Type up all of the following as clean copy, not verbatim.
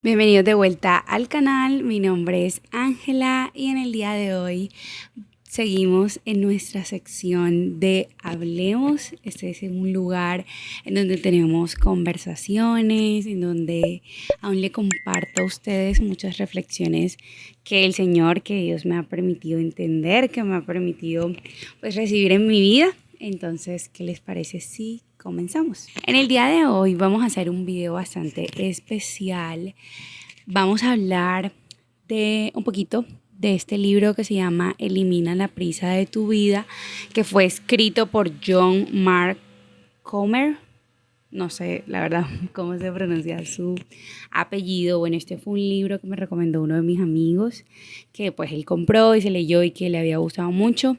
Bienvenidos de vuelta al canal, mi nombre es Ángela y en el día de hoy seguimos en nuestra sección de Hablemos. Este es un lugar en donde tenemos conversaciones, en donde aún le comparto a ustedes muchas reflexiones que el Señor, que Dios me ha permitido entender, que me ha permitido pues recibir en mi vida. Entonces, ¿qué les parece si comenzamos? En el día de hoy vamos a hacer un video bastante especial. Vamos a hablar de un poquito de este libro que se llama Elimina la prisa de tu vida, que fue escrito por John Mark Comer. No sé, la verdad, cómo se pronuncia su apellido. Bueno, este fue un libro que me recomendó uno de mis amigos, que pues él compró y se leyó y que le había gustado mucho.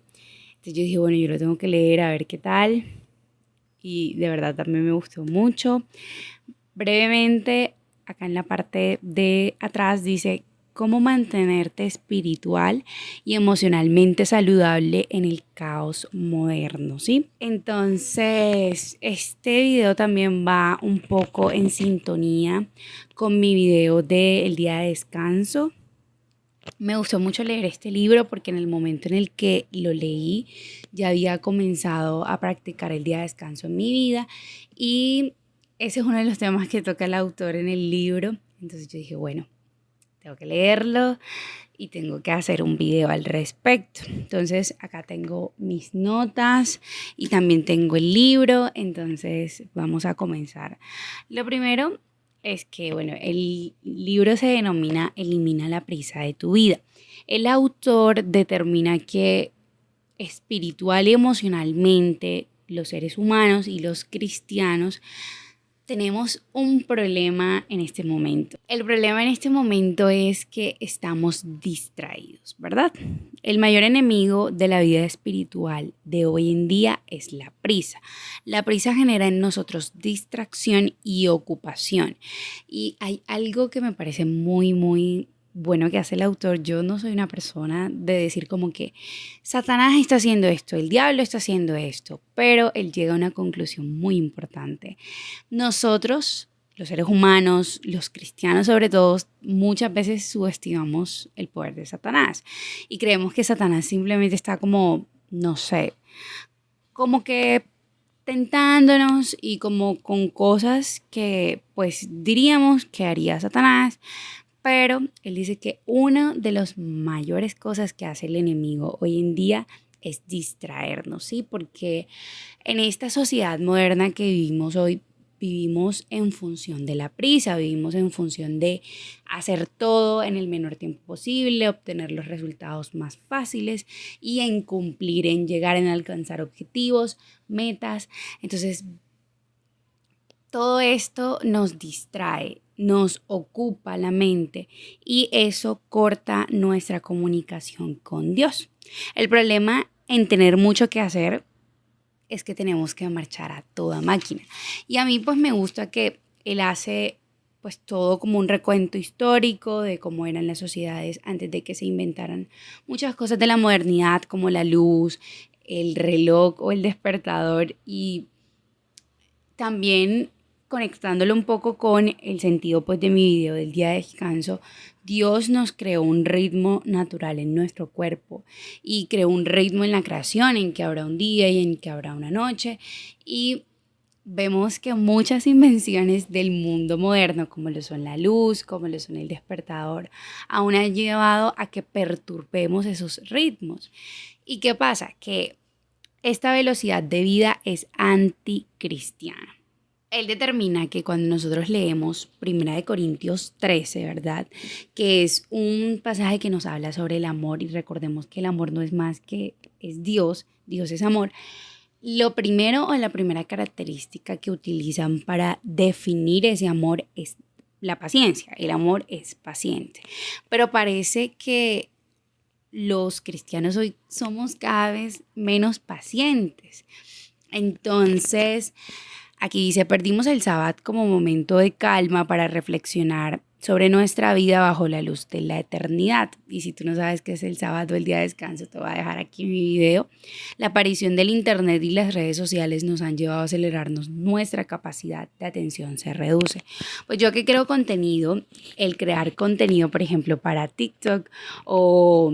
Entonces yo dije, bueno, yo lo tengo que leer a ver qué tal. Y de verdad también me gustó mucho. Brevemente, acá en la parte de atrás dice cómo mantenerte espiritual y emocionalmente saludable en el caos moderno, ¿sí? Entonces, este video también va un poco en sintonía con mi video del día de descanso. Me gustó mucho leer este libro porque en el momento en el que lo leí ya había comenzado a practicar el día de descanso en mi vida y ese es uno de los temas que toca el autor en el libro. Entonces yo dije, bueno, tengo que leerlo y tengo que hacer un video al respecto. Entonces acá tengo mis notas y también tengo el libro, entonces vamos a comenzar. Lo primero es que, bueno, el libro se denomina Elimina la prisa de tu vida. El autor determina que espiritual y emocionalmente los seres humanos y los cristianos tenemos un problema en este momento. El problema en este momento es que estamos distraídos, ¿verdad? El mayor enemigo de la vida espiritual de hoy en día es la prisa. La prisa genera en nosotros distracción y ocupación. Y hay algo que me parece muy bueno que hace el autor. Yo no soy una persona de decir como que Satanás está haciendo esto, el diablo está haciendo esto, pero él llega a una conclusión muy importante. Nosotros, los seres humanos, los cristianos sobre todo, muchas veces subestimamos el poder de Satanás y creemos que Satanás simplemente está como, no sé, como que tentándonos y como con cosas que pues diríamos que haría Satanás, pero él dice que una de las mayores cosas que hace el enemigo hoy en día es distraernos, ¿sí? Porque en esta sociedad moderna que vivimos hoy, vivimos en función de la prisa, vivimos en función de hacer todo en el menor tiempo posible, obtener los resultados más fáciles y en cumplir, en llegar, en alcanzar objetivos, metas. Entonces, todo esto nos distrae, nos ocupa la mente y eso corta nuestra comunicación con Dios. El problema en tener mucho que hacer es que tenemos que marchar a toda máquina. Y a mí pues me gusta que él hace pues todo como un recuento histórico de cómo eran las sociedades antes de que se inventaran muchas cosas de la modernidad como la luz, el reloj o el despertador y también conectándolo un poco con el sentido pues de mi video del día de descanso. Dios nos creó un ritmo natural en nuestro cuerpo y creó un ritmo en la creación en que habrá un día y en que habrá una noche y vemos que muchas invenciones del mundo moderno, como lo son la luz, como lo son el despertador, aún han llevado a que perturbemos esos ritmos. ¿Y qué pasa? Que esta velocidad de vida es anticristiana. Él determina que cuando nosotros leemos 1 Corintios 13, ¿verdad? Que es un pasaje que nos habla sobre el amor y recordemos que el amor no es más que es Dios, Dios es amor. Lo primero o la primera característica que utilizan para definir ese amor es la paciencia. El amor es paciente. Pero parece que los cristianos hoy somos cada vez menos pacientes. Entonces, aquí dice, perdimos el sábado como momento de calma para reflexionar sobre nuestra vida bajo la luz de la eternidad. Y si tú no sabes qué es el sábado, el día de descanso, te voy a dejar aquí mi video. La aparición del internet y las redes sociales nos han llevado a acelerarnos, nuestra capacidad de atención se reduce. Pues yo que creo contenido, el crear contenido, por ejemplo, para TikTok o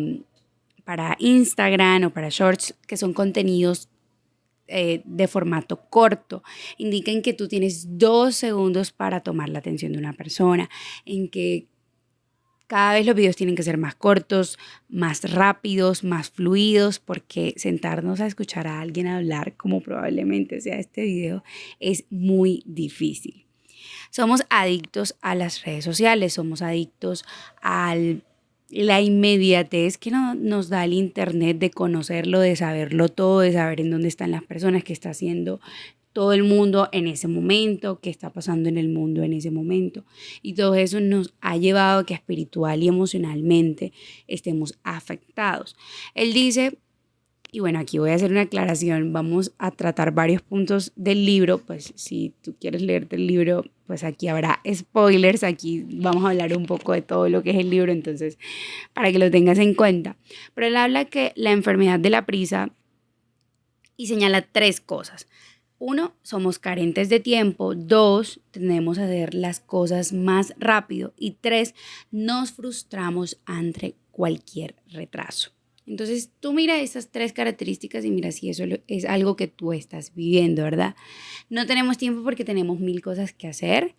para Instagram o para Shorts, que son contenidos de formato corto, indican que tú tienes 2 segundos para tomar la atención de una persona, en que cada vez los videos tienen que ser más cortos, más rápidos, más fluidos, porque sentarnos a escuchar a alguien hablar, como probablemente sea este video, es muy difícil. Somos adictos a las redes sociales, somos adictos a la inmediatez que nos da el internet, de conocerlo, de saberlo todo, de saber en dónde están las personas, qué está haciendo todo el mundo en ese momento, qué está pasando en el mundo en ese momento. Y todo eso nos ha llevado a que espiritual y emocionalmente estemos afectados. Él dice, y bueno, aquí voy a hacer una aclaración, vamos a tratar varios puntos del libro, pues si tú quieres leerte el libro, pues aquí habrá spoilers, aquí vamos a hablar un poco de todo lo que es el libro, entonces para que lo tengas en cuenta. Pero él habla que la enfermedad de la prisa y señala 3 cosas. 1, somos carentes de tiempo. 2, tendemos a hacer las cosas más rápido. Y 3, nos frustramos ante cualquier retraso. Entonces tú mira esas 3 características y mira si eso es algo que tú estás viviendo, ¿verdad? No tenemos tiempo porque tenemos 1000 cosas que hacer.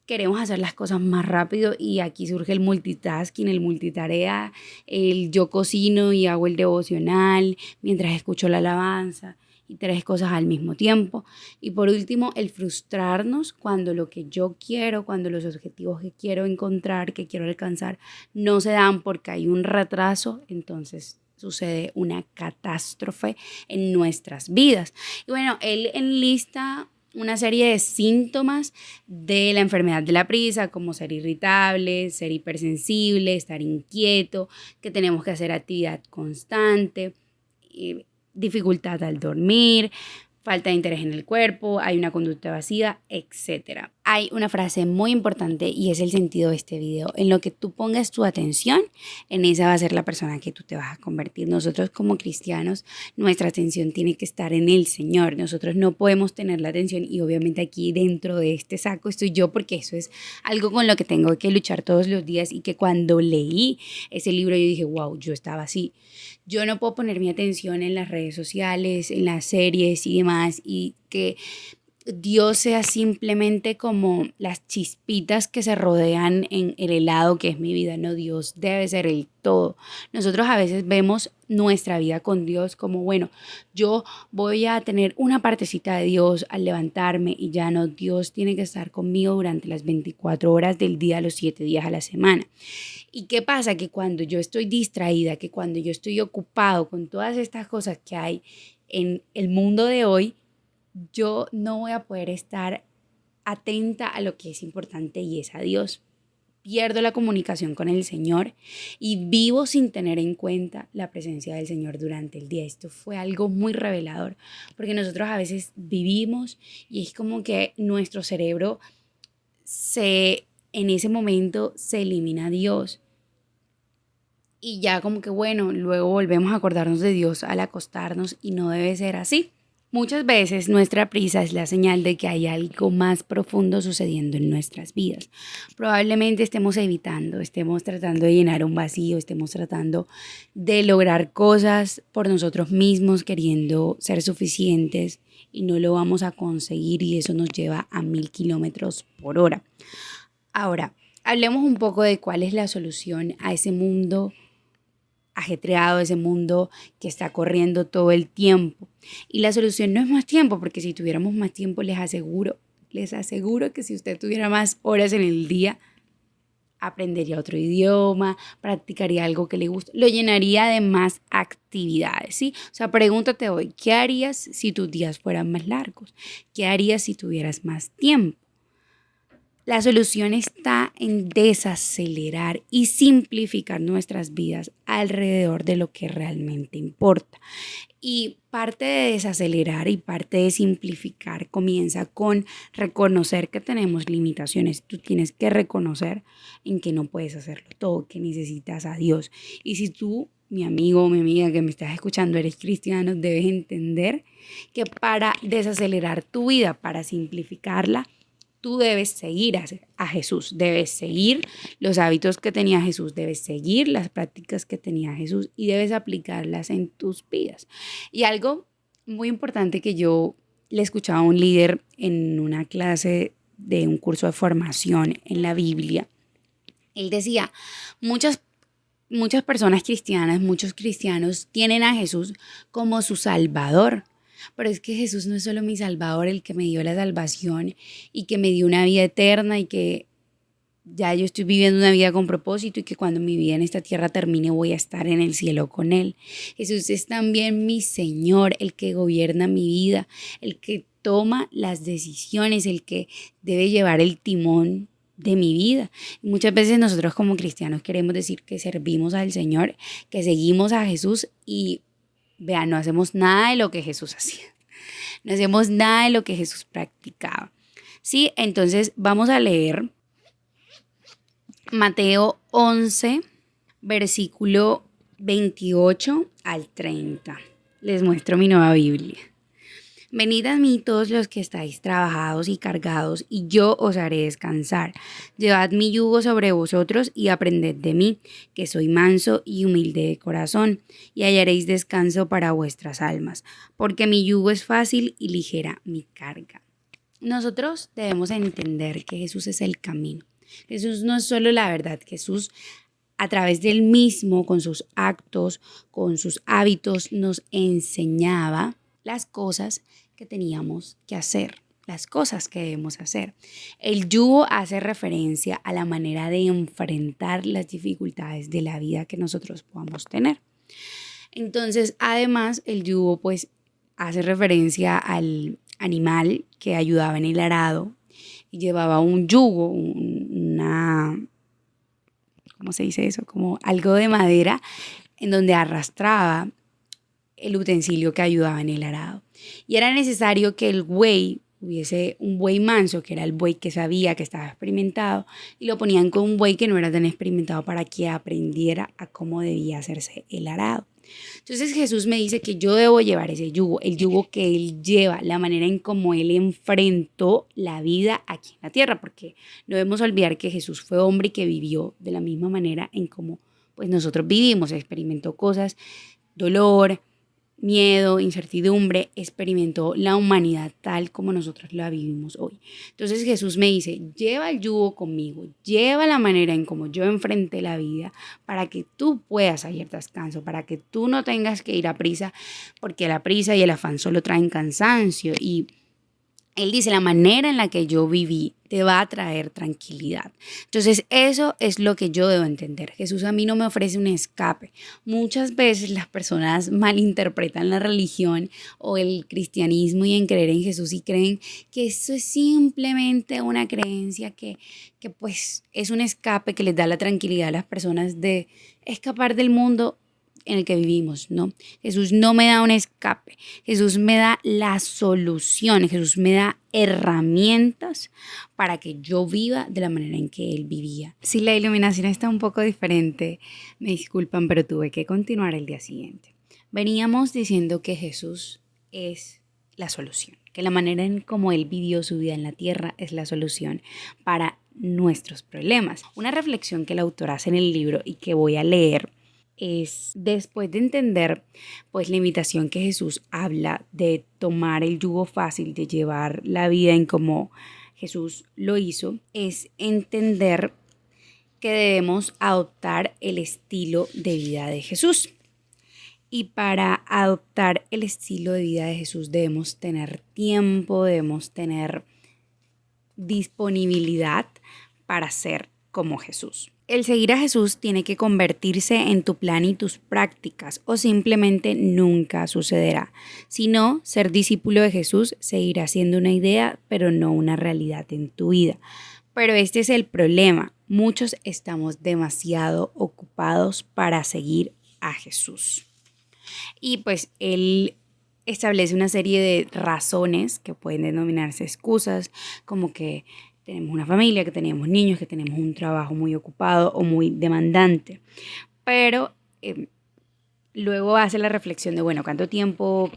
Queremos hacer las cosas más rápido y aquí surge el multitasking, el multitarea, el yo cocino y hago el devocional mientras escucho la alabanza y 3 cosas al mismo tiempo. Y por último, el frustrarnos cuando lo que yo quiero, cuando los objetivos que quiero encontrar, que quiero alcanzar, no se dan porque hay un retraso, entonces sucede una catástrofe en nuestras vidas. Y bueno, él enlista una serie de síntomas de la enfermedad de la prisa, como ser irritable, ser hipersensible, estar inquieto, que tenemos que hacer actividad constante, dificultad al dormir, falta de interés en el cuerpo, hay una conducta evasiva, etc. Hay una frase muy importante y es el sentido de este video. En lo que tú pongas tu atención, en esa va a ser la persona que tú te vas a convertir. Nosotros como cristianos, nuestra atención tiene que estar en el Señor. Nosotros no podemos tener la atención y obviamente aquí dentro de este saco estoy yo porque eso es algo con lo que tengo que luchar todos los días y que cuando leí ese libro yo dije, wow, yo estaba así. Yo no puedo poner mi atención en las redes sociales, en las series y demás y que Dios sea simplemente como las chispitas que se rodean en el helado que es mi vida. No, Dios debe ser el todo. Nosotros a veces vemos nuestra vida con Dios como, bueno, yo voy a tener una partecita de Dios al levantarme y ya no, Dios tiene que estar conmigo durante las 24 horas del día, los 7 días a la semana. ¿Y qué pasa? Que cuando yo estoy distraída, que cuando yo estoy ocupado con todas estas cosas que hay en el mundo de hoy, yo no voy a poder estar atenta a lo que es importante y es a Dios. Pierdo la comunicación con el Señor y vivo sin tener en cuenta la presencia del Señor durante el día. Esto fue algo muy revelador porque nosotros a veces vivimos y es como que nuestro cerebro en ese momento se elimina a Dios. Y ya como que bueno, luego volvemos a acordarnos de Dios al acostarnos y no debe ser así. Muchas veces nuestra prisa es la señal de que hay algo más profundo sucediendo en nuestras vidas. Probablemente estemos evitando, estemos tratando de llenar un vacío, estemos tratando de lograr cosas por nosotros mismos, queriendo ser suficientes y no lo vamos a conseguir y eso nos lleva a 1000 kilómetros por hora. Ahora, hablemos un poco de cuál es la solución a ese mundo ajetreado, ese mundo que está corriendo todo el tiempo. Y la solución no es más tiempo, porque si tuviéramos más tiempo, les aseguro que si usted tuviera más horas en el día, aprendería otro idioma, practicaría algo que le gusta, lo llenaría de más actividades, ¿sí? O sea, pregúntate hoy, ¿qué harías si tus días fueran más largos? ¿Qué harías si tuvieras más tiempo? La solución está en desacelerar y simplificar nuestras vidas alrededor de lo que realmente importa. Y parte de desacelerar y parte de simplificar comienza con reconocer que tenemos limitaciones. Tú tienes que reconocer en que no puedes hacerlo todo, que necesitas a Dios. Y si tú, mi amigo o mi amiga que me estás escuchando, eres cristiano, debes entender que para desacelerar tu vida, para simplificarla, tú debes seguir a Jesús, debes seguir los hábitos que tenía Jesús, debes seguir las prácticas que tenía Jesús y debes aplicarlas en tus vidas. Y algo muy importante que yo le escuchaba a un líder en una clase de un curso de formación en la Biblia, él decía, muchas personas cristianas, muchos cristianos tienen a Jesús como su Salvador. Pero es que Jesús no es solo mi Salvador, el que me dio la salvación y que me dio una vida eterna y que ya yo estoy viviendo una vida con propósito y que cuando mi vida en esta tierra termine voy a estar en el cielo con Él. Jesús es también mi Señor, el que gobierna mi vida, el que toma las decisiones, el que debe llevar el timón de mi vida. Y muchas veces nosotros como cristianos queremos decir que servimos al Señor, que seguimos a Jesús y vean, no hacemos nada de lo que Jesús hacía. No hacemos nada de lo que Jesús practicaba. Sí, entonces vamos a leer Mateo 11, versículo 28 al 30. Les muestro mi nueva Biblia. Venid a mí todos los que estáis trabajados y cargados, y yo os haré descansar. Llevad mi yugo sobre vosotros y aprended de mí, que soy manso y humilde de corazón, y hallaréis descanso para vuestras almas, porque mi yugo es fácil y ligera mi carga. Nosotros debemos entender que Jesús es el camino. Jesús no es solo la verdad, Jesús a través del mismo, con sus actos, con sus hábitos, nos enseñaba las cosas que teníamos que hacer, las cosas que debemos hacer. El yugo hace referencia a la manera de enfrentar las dificultades de la vida que nosotros podamos tener. Entonces, además, el yugo pues hace referencia al animal que ayudaba en el arado y llevaba un yugo, ¿cómo se dice eso? Como algo de madera en donde arrastraba el utensilio que ayudaba en el arado. Y era necesario que el buey, hubiese un buey manso, que era el buey que sabía, que estaba experimentado, y lo ponían con un buey que no era tan experimentado para que aprendiera a cómo debía hacerse el arado. Entonces Jesús me dice que yo debo llevar ese yugo, el yugo que Él lleva, la manera en cómo Él enfrentó la vida aquí en la tierra, porque no debemos olvidar que Jesús fue hombre y que vivió de la misma manera en cómo pues nosotros vivimos, experimentó cosas, dolor, miedo, incertidumbre, experimentó la humanidad tal como nosotros la vivimos hoy. Entonces Jesús me dice, lleva el yugo conmigo, lleva la manera en cómo yo enfrenté la vida para que tú puedas hallar descanso, para que tú no tengas que ir a prisa, porque la prisa y el afán solo traen cansancio. Y Él dice, la manera en la que yo viví te va a traer tranquilidad. Entonces, eso es lo que yo debo entender. Jesús a mí no me ofrece un escape. Muchas veces las personas malinterpretan la religión o el cristianismo y en creer en Jesús y creen que eso es simplemente una creencia que pues es un escape que les da la tranquilidad a las personas de escapar del mundo en el que vivimos, ¿no? Jesús no me da un escape, Jesús me da la solución, Jesús me da herramientas para que yo viva de la manera en que Él vivía. Si la iluminación está un poco diferente, me disculpan, pero tuve que continuar el día siguiente. Veníamos diciendo que Jesús es la solución, que la manera en cómo Él vivió su vida en la tierra es la solución para nuestros problemas. Una reflexión que el autor hace en el libro y que voy a leer es, después de entender pues la invitación que Jesús habla de tomar el yugo fácil, de llevar la vida en como Jesús lo hizo, es entender que debemos adoptar el estilo de vida de Jesús. Y para adoptar el estilo de vida de Jesús debemos tener tiempo, debemos tener disponibilidad para ser como Jesús. El seguir a Jesús tiene que convertirse en tu plan y tus prácticas o simplemente nunca sucederá. Si no, ser discípulo de Jesús seguirá siendo una idea, pero no una realidad en tu vida. Pero este es el problema. Muchos estamos demasiado ocupados para seguir a Jesús. Y pues él establece una serie de razones que pueden denominarse excusas, como que tenemos una familia, que tenemos niños, que tenemos un trabajo muy ocupado o muy demandante. Pero luego hace la reflexión de, bueno, ¿cuánto tiempo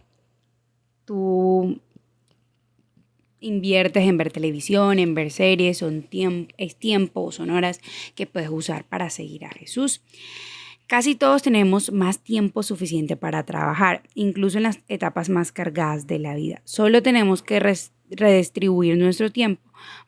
tú inviertes en ver televisión, en ver series? Es tiempo o son horas que puedes usar para seguir a Jesús. Casi todos tenemos más tiempo suficiente para trabajar, incluso en las etapas más cargadas de la vida. Solo tenemos que redistribuir nuestro tiempo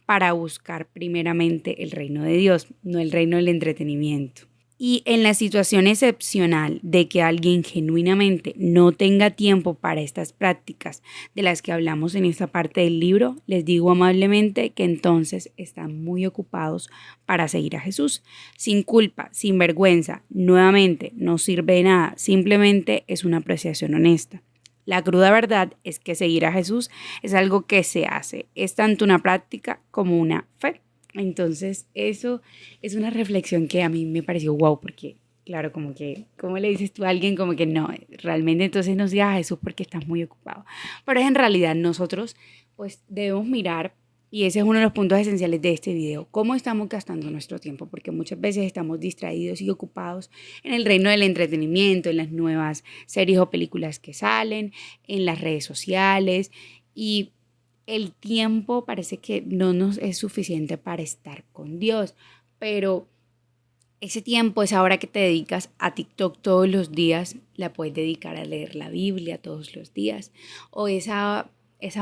para buscar primeramente el reino de Dios, no el reino del entretenimiento. Y en la situación excepcional de que alguien genuinamente no tenga tiempo para estas prácticas de las que hablamos en esta parte del libro, les digo amablemente que entonces están muy ocupados para seguir a Jesús. Sin culpa, sin vergüenza, nuevamente no sirve de nada, simplemente es una apreciación honesta. La cruda verdad es que seguir a Jesús es algo que se hace, es tanto una práctica como una fe. Entonces, eso es una reflexión que a mí me pareció wow, porque, claro, como que, ¿cómo le dices tú a alguien como que no, realmente entonces no sigas a Jesús porque estás muy ocupado? Pero es en realidad nosotros, pues, debemos mirar, y ese es uno de los puntos esenciales de este video, cómo estamos gastando nuestro tiempo, porque muchas veces estamos distraídos y ocupados en el reino del entretenimiento, en las nuevas series o películas que salen, en las redes sociales, y el tiempo parece que no nos es suficiente para estar con Dios, pero ese tiempo, esa hora que te dedicas a TikTok todos los días, la puedes dedicar a leer la Biblia todos los días, o esa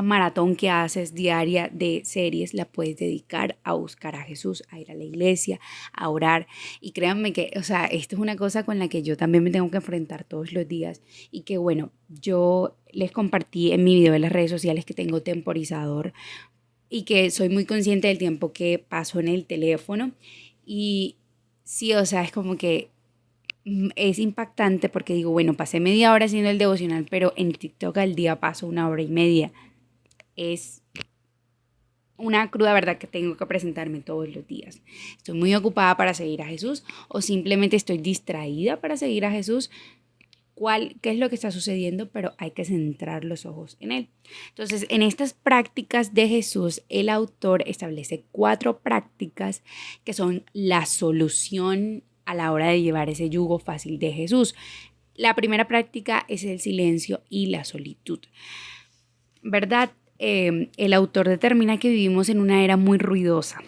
maratón que haces diaria de series la puedes dedicar a buscar a Jesús, a ir a la iglesia, a orar. Y créanme que, o sea, esto es una cosa con la que yo también me tengo que enfrentar todos los días y que bueno, yo les compartí en mi video de las redes sociales que tengo temporizador y que soy muy consciente del tiempo que paso en el teléfono. Y sí, o sea, es como que es impactante porque digo, bueno, pasé media hora haciendo el devocional, pero en TikTok al día paso 1 hora y media. Es una cruda verdad que tengo que presentarme todos los días. Estoy muy ocupada para seguir a Jesús o simplemente estoy distraída para seguir a Jesús. ¿Qué es lo que está sucediendo? Pero hay que centrar los ojos en Él. Entonces, en estas prácticas de Jesús, el autor establece 4 prácticas que son la solución a la hora de llevar ese yugo fácil de Jesús. La primera práctica es el silencio y la solitud. ¿Verdad? El autor determina que vivimos en una era muy ruidosa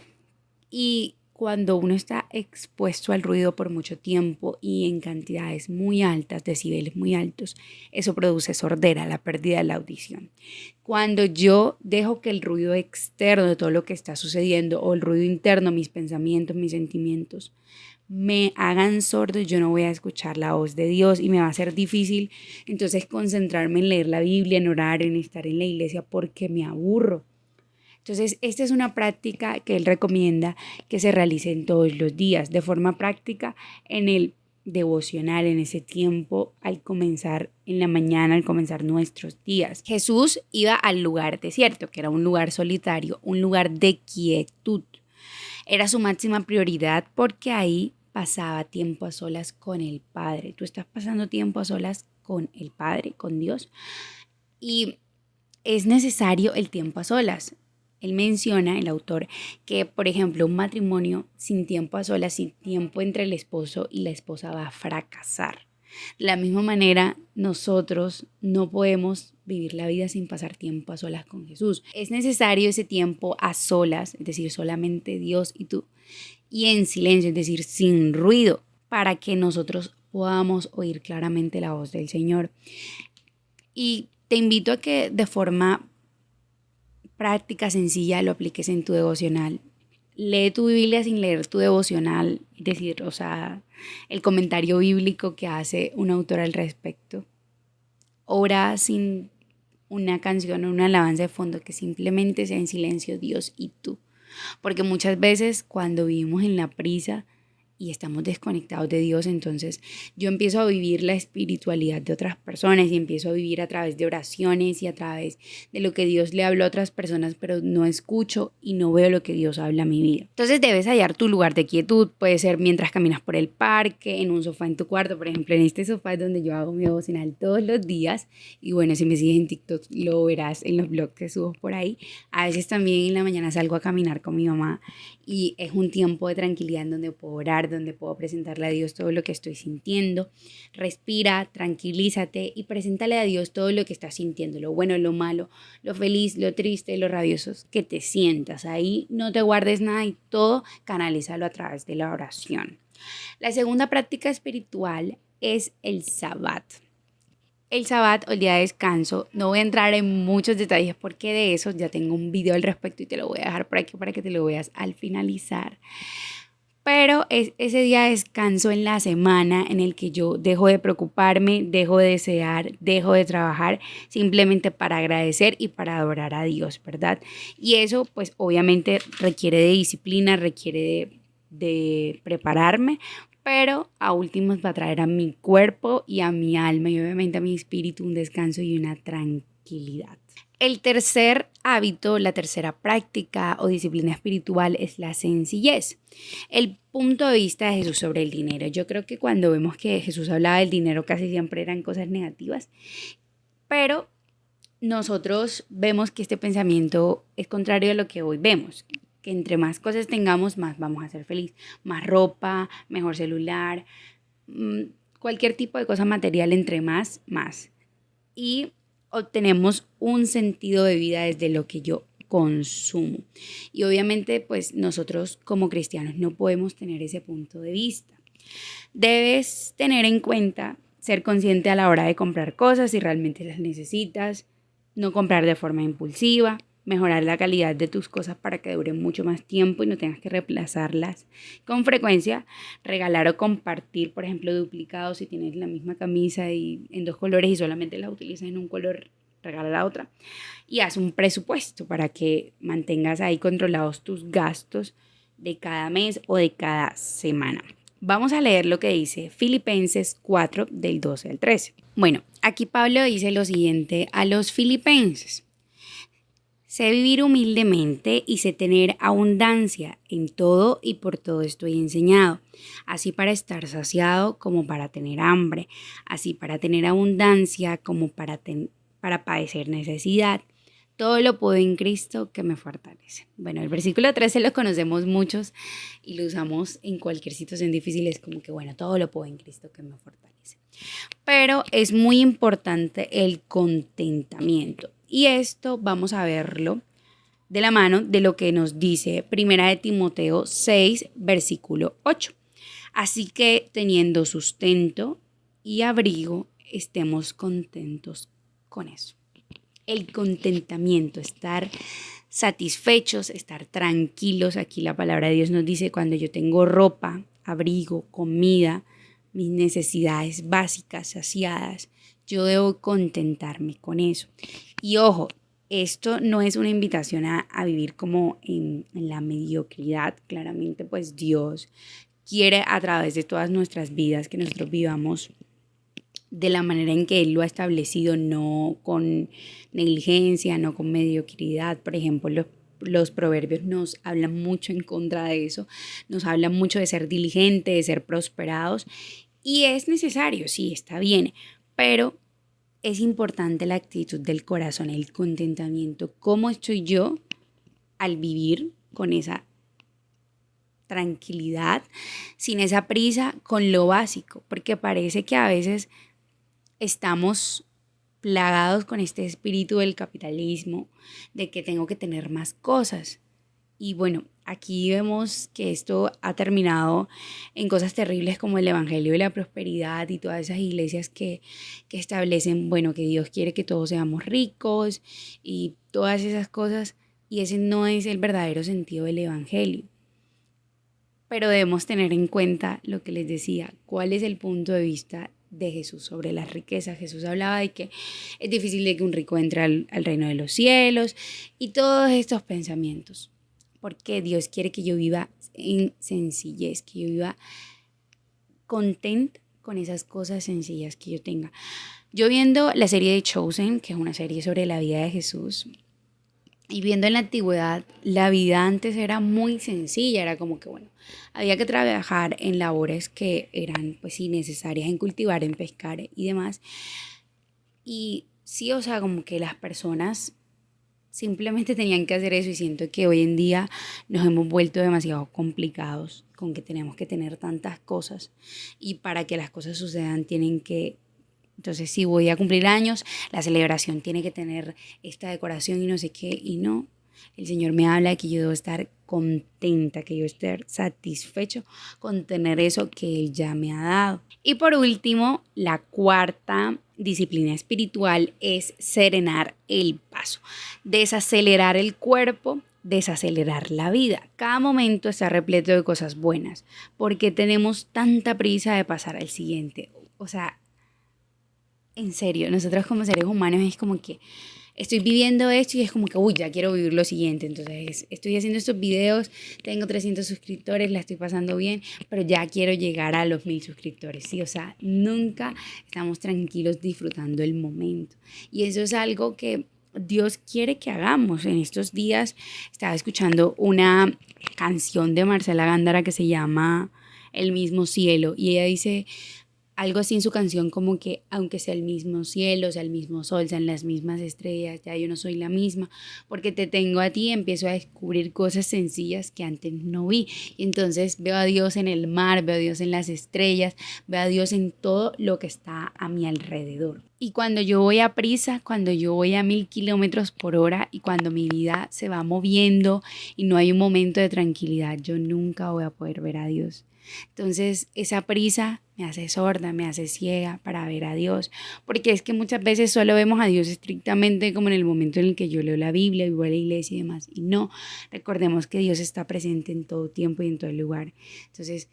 y cuando uno está expuesto al ruido por mucho tiempo y en cantidades muy altas, decibeles muy altos, eso produce sordera, la pérdida de la audición. Cuando yo dejo que el ruido externo de todo lo que está sucediendo o el ruido interno, mis pensamientos, mis sentimientos, me hagan sordo, yo no voy a escuchar la voz de Dios y me va a ser difícil entonces concentrarme en leer la Biblia, en orar, en estar en la iglesia porque me aburro. Entonces, esta es una práctica que él recomienda que se realicen todos los días, de forma práctica en el devocional, en ese tiempo al comenzar en la mañana, al comenzar nuestros días. Jesús iba al lugar desierto, que era un lugar solitario, un lugar de quietud. Era su máxima prioridad porque ahí pasaba tiempo a solas con el Padre. Tú estás pasando tiempo a solas con el Padre, con Dios. Y es necesario el tiempo a solas. Él menciona, el autor, que por ejemplo un matrimonio sin tiempo a solas, sin tiempo entre el esposo y la esposa va a fracasar. De la misma manera, nosotros no podemos vivir la vida sin pasar tiempo a solas con Jesús. Es necesario ese tiempo a solas, es decir, solamente Dios y tú, y en silencio, es decir, sin ruido, para que nosotros podamos oír claramente la voz del Señor. Y te invito a que de forma práctica, sencilla, lo apliques en tu devocional. Lee tu Biblia sin leer tu devocional, es decir, o sea, el comentario bíblico que hace un autor al respecto. Ora sin una canción o una alabanza de fondo, que simplemente sea en silencio Dios y tú. Porque muchas veces cuando vivimos en la prisa y estamos desconectados de Dios, entonces yo empiezo a vivir la espiritualidad de otras personas y empiezo a vivir a través de oraciones y a través de lo que Dios le habló a otras personas, pero no escucho y no veo lo que Dios habla a mi vida. Entonces debes hallar tu lugar de quietud, puede ser mientras caminas por el parque, en un sofá en tu cuarto, por ejemplo, en este sofá es donde yo hago mi devocional todos los días y bueno, si me sigues en TikTok lo verás en los vlogs que subo por ahí. A veces también en la mañana salgo a caminar con mi mamá y es un tiempo de tranquilidad en donde puedo orar, donde puedo presentarle a Dios todo lo que estoy sintiendo. Respira, tranquilízate y preséntale a Dios todo lo que estás sintiendo, lo bueno, lo malo, lo feliz, lo triste, lo rabioso que te sientas. Ahí no te guardes nada y todo canalízalo a través de la oración. La segunda práctica espiritual es el Sabbat. El Sabbat o el día de descanso, no voy a entrar en muchos detalles porque de eso ya tengo un video al respecto y te lo voy a dejar por aquí para que te lo veas al finalizar. Pero es ese día de descanso en la semana en el que yo dejo de preocuparme, dejo de desear, dejo de trabajar simplemente para agradecer y para adorar a Dios, ¿verdad? Y eso pues obviamente requiere de disciplina, requiere de prepararme, pero a últimos va a traer a mi cuerpo y a mi alma y obviamente a mi espíritu un descanso y una tranquilidad. El tercer hábito, la tercera práctica o disciplina espiritual es la sencillez. El punto de vista de Jesús sobre el dinero. Yo creo que cuando vemos que Jesús hablaba del dinero casi siempre eran cosas negativas, pero nosotros vemos que este pensamiento es contrario a lo que hoy vemos, que entre más cosas tengamos, más vamos a ser felices, más ropa, mejor celular, cualquier tipo de cosa material, entre más, más. Y obtenemos un sentido de vida desde lo que yo consumo. Y obviamente, pues nosotros como cristianos no podemos tener ese punto de vista. Debes tener en cuenta, ser consciente a la hora de comprar cosas si realmente las necesitas, no comprar de forma impulsiva, mejorar la calidad de tus cosas para que duren mucho más tiempo y no tengas que reemplazarlas con frecuencia, regalar o compartir, por ejemplo, duplicados si tienes la misma camisa y en dos colores y solamente la utilizas en un color, regala la otra y haz un presupuesto para que mantengas ahí controlados tus gastos de cada mes o de cada semana. Vamos a leer lo que dice Filipenses 4 del 12 al 13. Bueno, aquí Pablo dice lo siguiente a los filipenses. Sé vivir humildemente y sé tener abundancia en todo y por todo estoy enseñado, así para estar saciado como para tener hambre, así para tener abundancia como para padecer necesidad. Todo lo puedo en Cristo que me fortalece. Bueno, el versículo 13 lo conocemos muchos y lo usamos en cualquier situación difícil. Es como que, bueno, todo lo puedo en Cristo que me fortalece. Pero es muy importante el contentamiento. Y esto vamos a verlo de la mano de lo que nos dice Primera de Timoteo 6, versículo 8. Así que teniendo sustento y abrigo, estemos contentos con eso. El contentamiento, estar satisfechos, estar tranquilos. Aquí la palabra de Dios nos dice cuando yo tengo ropa, abrigo, comida, mis necesidades básicas saciadas, yo debo contentarme con eso. Y ojo, esto no es una invitación a vivir como en la mediocridad. Claramente, pues Dios quiere a través de todas nuestras vidas que nosotros vivamos de la manera en que Él lo ha establecido, no con negligencia, no con mediocridad. Por ejemplo, los proverbios nos hablan mucho en contra de eso, nos hablan mucho de ser diligentes, de ser prosperados, y es necesario, sí, está bien, pero es importante la actitud del corazón, el contentamiento. ¿Cómo estoy yo al vivir con esa tranquilidad, sin esa prisa, con lo básico? Porque parece que a veces estamos plagados con este espíritu del capitalismo, de que tengo que tener más cosas. Y bueno, aquí vemos que esto ha terminado en cosas terribles como el Evangelio de la Prosperidad y todas esas iglesias que establecen, bueno, que Dios quiere que todos seamos ricos y todas esas cosas. Y ese no es el verdadero sentido del Evangelio. Pero debemos tener en cuenta lo que les decía, cuál es el punto de vista de Jesús sobre las riquezas. Jesús hablaba de que es difícil de que un rico entre al reino de los cielos y todos estos pensamientos. porque Dios quiere que yo viva en sencillez, que yo viva content con esas cosas sencillas que yo tenga. Yo viendo la serie de Chosen, que es una serie sobre la vida de Jesús, y viendo en la antigüedad, la vida antes era muy sencilla, era como que, bueno, había que trabajar en labores que eran, pues sí, necesarias, en cultivar, en pescar y demás. Y sí, o sea, como que las personas simplemente tenían que hacer eso y siento que hoy en día nos hemos vuelto demasiado complicados con que tenemos que tener tantas cosas y para que las cosas sucedan tienen que, entonces si voy a cumplir años, la celebración tiene que tener esta decoración y no sé qué y no. El Señor me habla de que yo debo estar contenta, que yo esté satisfecho con tener eso que Él ya me ha dado. Y por último, la cuarta disciplina espiritual es serenar el paso, desacelerar el cuerpo, desacelerar la vida. Cada momento está repleto de cosas buenas, porque tenemos tanta prisa de pasar al siguiente. O sea, en serio, nosotros como seres humanos es como que estoy viviendo esto y es como que, uy, ya quiero vivir lo siguiente. Entonces, estoy haciendo estos videos, tengo 300 suscriptores, la estoy pasando bien, pero ya quiero llegar a los 1000 suscriptores, ¿sí? O sea, nunca estamos tranquilos disfrutando el momento. Y eso es algo que Dios quiere que hagamos. En estos días estaba escuchando una canción de Marcela Gándara que se llama El mismo cielo y ella dice algo así en su canción como que aunque sea el mismo cielo, sea el mismo sol, sean las mismas estrellas, ya yo no soy la misma, porque te tengo a ti, empiezo a descubrir cosas sencillas que antes no vi. Y entonces veo a Dios en el mar, veo a Dios en las estrellas, veo a Dios en todo lo que está a mi alrededor. Y cuando yo voy a prisa, cuando yo voy a 1000 km/h y cuando mi vida se va moviendo y no hay un momento de tranquilidad, yo nunca voy a poder ver a Dios. Entonces esa prisa me hace sorda, me hace ciega para ver a Dios, porque es que muchas veces solo vemos a Dios estrictamente como en el momento en el que yo leo la Biblia, vivo a la iglesia y demás, y no, recordemos que Dios está presente en todo tiempo y en todo lugar. Entonces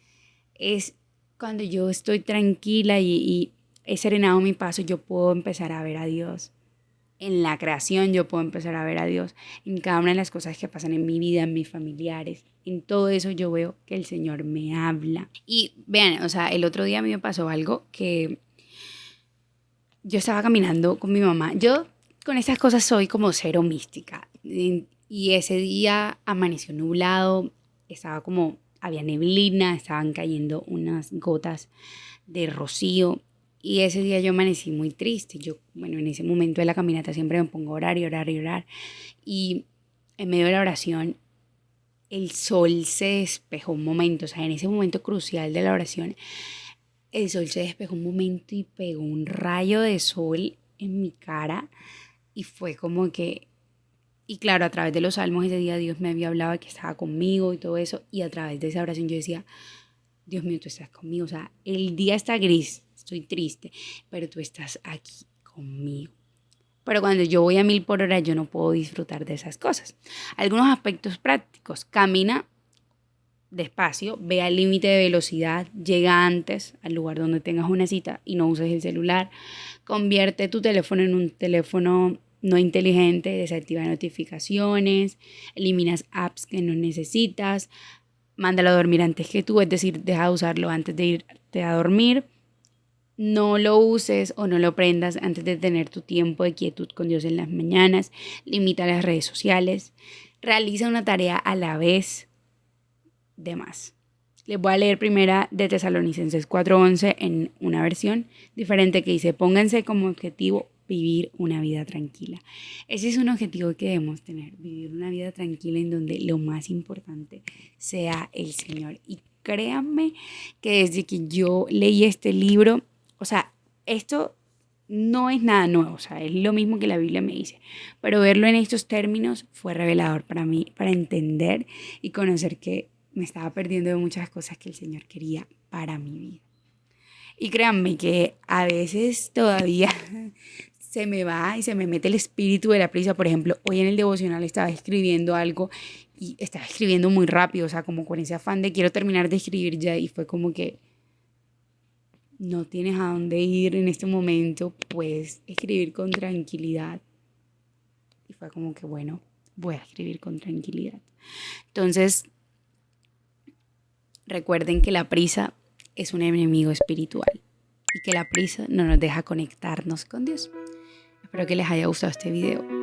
es cuando yo estoy tranquila y he serenado mi paso, yo puedo empezar a ver a Dios. En la creación yo puedo empezar a ver a Dios en cada una de las cosas que pasan en mi vida, en mis familiares. En todo eso yo veo que el Señor me habla. Y vean, o sea, el otro día a mí me pasó algo que yo estaba caminando con mi mamá. Yo con estas cosas soy como cero mística. Y ese día amaneció nublado, estaba como, había neblina, estaban cayendo unas gotas de rocío. Y ese día yo amanecí muy triste. Yo, bueno, en ese momento de la caminata siempre me pongo a orar y orar y orar. Y en medio de la oración, el sol se despejó un momento. O sea, en ese momento crucial de la oración, el sol se despejó un momento y pegó un rayo de sol en mi cara. Y fue como que, y claro, a través de los salmos ese día Dios me había hablado de que estaba conmigo y todo eso. Y a través de esa oración yo decía, Dios mío, tú estás conmigo. O sea, el día está gris, estoy triste, pero tú estás aquí conmigo. Pero cuando yo voy a 1000 por hora, yo no puedo disfrutar de esas cosas. Algunos aspectos prácticos. Camina despacio, ve al límite de velocidad, llega antes al lugar donde tengas una cita y no uses el celular. Convierte tu teléfono en un teléfono no inteligente, desactiva notificaciones, eliminas apps que no necesitas, mándalo a dormir antes que tú, es decir, deja de usarlo antes de irte a dormir. No lo uses o no lo prendas antes de tener tu tiempo de quietud con Dios en las mañanas. Limita las redes sociales. Realiza una tarea a la vez. Demás. Les voy a leer primera de Tesalonicenses 4:11 en una versión diferente que dice, pónganse como objetivo vivir una vida tranquila. Ese es un objetivo que debemos tener, vivir una vida tranquila en donde lo más importante sea el Señor. Y créanme que desde que yo leí este libro, o sea, esto no es nada nuevo, o sea, es lo mismo que la Biblia me dice, pero verlo en estos términos fue revelador para mí, para entender y conocer que me estaba perdiendo de muchas cosas que el Señor quería para mi vida. Y créanme que a veces todavía se me va y se me mete el espíritu de la prisa. Por ejemplo, hoy en el devocional estaba escribiendo algo y estaba escribiendo muy rápido, o sea, como con ese afán de quiero terminar de escribir ya y fue como que no tienes a dónde ir en este momento, puedes escribir con tranquilidad. Y fue como que bueno, voy a escribir con tranquilidad. Entonces, recuerden que la prisa es un enemigo espiritual y que la prisa no nos deja conectarnos con Dios. Espero que les haya gustado este video.